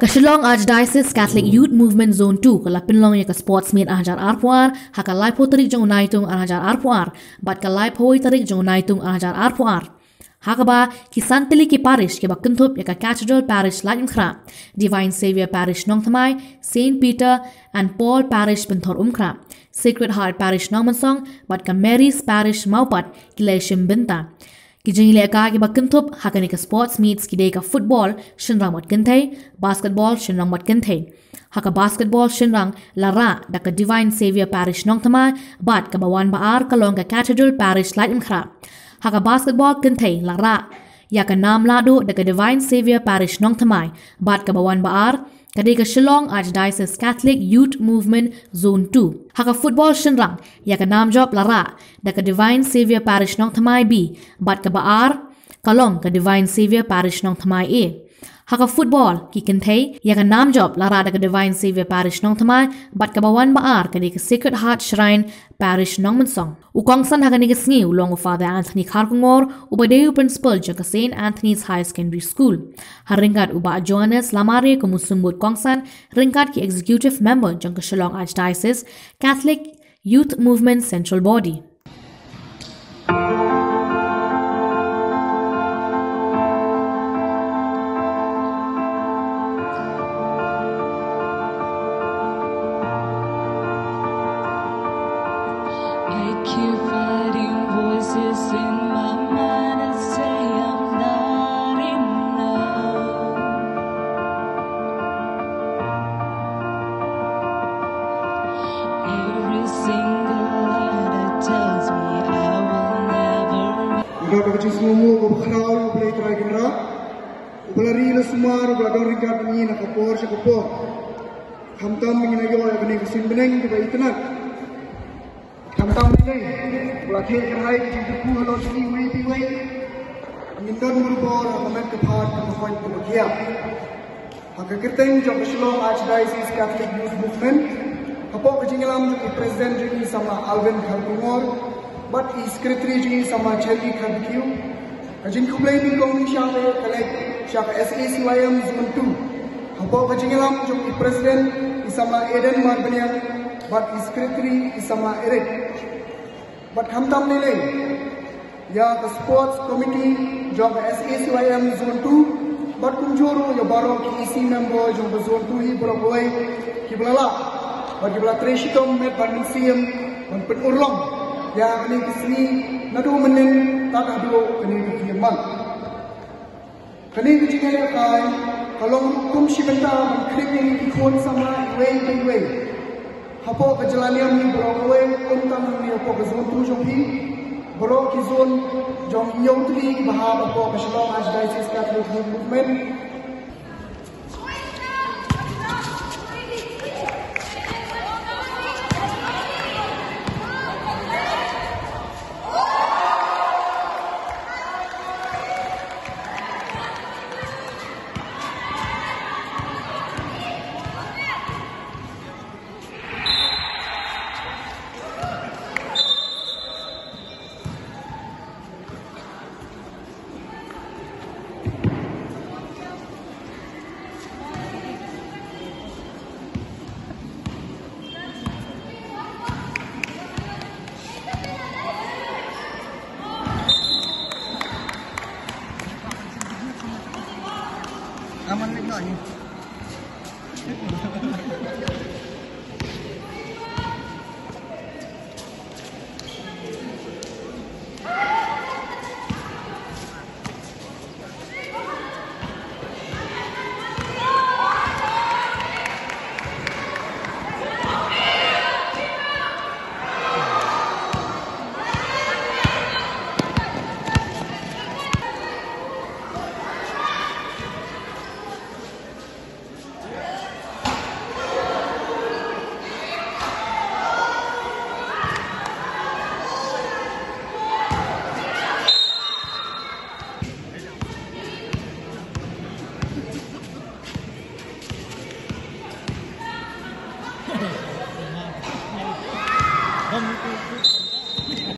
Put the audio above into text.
Kashilong Archdiocese Catholic Youth Movement Zone 2 kala Pynlong ya ka sports meet ahajar arpuar haka laipo tarik jong naitung ahajar arpuar bat ka laipo tarik jong naitung ahajar arpuar haka ba kisan Tylli ki Parish ke bakentup ya ka Cathedral Parish lain khra Divine Savior Parish nong thamai Saint Peter and Paul Parish bentor khra Sacred Heart Parish nong mansong bat ka Mary's Parish maupat kilai Shimbynta ki jengile ka ki bakentup hakani ka sports meets ki dei ka football shinrang mat kenthei basketball shinrang mat kenthei haka basketball shinrang lara da ka Divine Savior Parish nong thamai bat ka bawan baar kalong ka Cathedral Parish lain khra haka basketball kenthei lara ya ka nam lado da ka Divine Savior Parish nong thamai bat ka bawan baar kadai ka Shillong Archdiocese Catholic Youth Movement Zone 2 haka football shinrang ya ka nam job lara da ka Divine Savior Parish nong thamai B bat ka baar kalong ka Divine Savior Parish nong thamai A haka football ki kenthei ya ka nam job lara da ka Divine Savior Parish nong thamai bat ka bawan baar kadai ka Sacred Heart Shrine Parish nong mansong ukong san haka ni ka sngi ulong o Father Anthony Kharkongor ubadeu principal ja ka St Anthony's High Secondary School haringat uba Johannes Lamare ko musumbut kongsan ringkat ki executive member jang ka Shillong Archdiocese Catholic Youth Movement Central Body Semua berkhrau boleh try kamera. Belari le semua beragam ringkat ini nak kapor sekapor. Hamtam mengenai yo yang ni kesin beneng tu baik tenang. Hamtam ni belakang kerai kita ku halus ni wei. Mindan berbor amat kepat kemudian kemudian. Hak kerteng jom Shillong Archdiocese Catholic Youth Movement. Apa kejingelam presiden jadi sama Alvin Kharkongor. But is secretary ji sama Tylli khabkiu ajin kublai ni kong siapa kalek siapa SACYM zone 2 hapo kajingelam jom president sama Eden Marbanian but is secretary sama Eric but hamtam ni ya ke sports committee jom SACYM zone 2 but kunjuru ya baro ki isi member jom zone 2 hi beroi ki belala bagi bela treshitom met bandisium dan penurlong ya ini kesini nadu menin tak ada ini kekiaman. Kini kejadian kai kalau hukum Shimbynta mengkritik ikon sama way. Hapo kejalanian ni berawai untang ni hapo kezon tu jogi beraw kizon jom yauti bahab hapo Shillong Archdiocese Catholic Youth Movement. Aman ni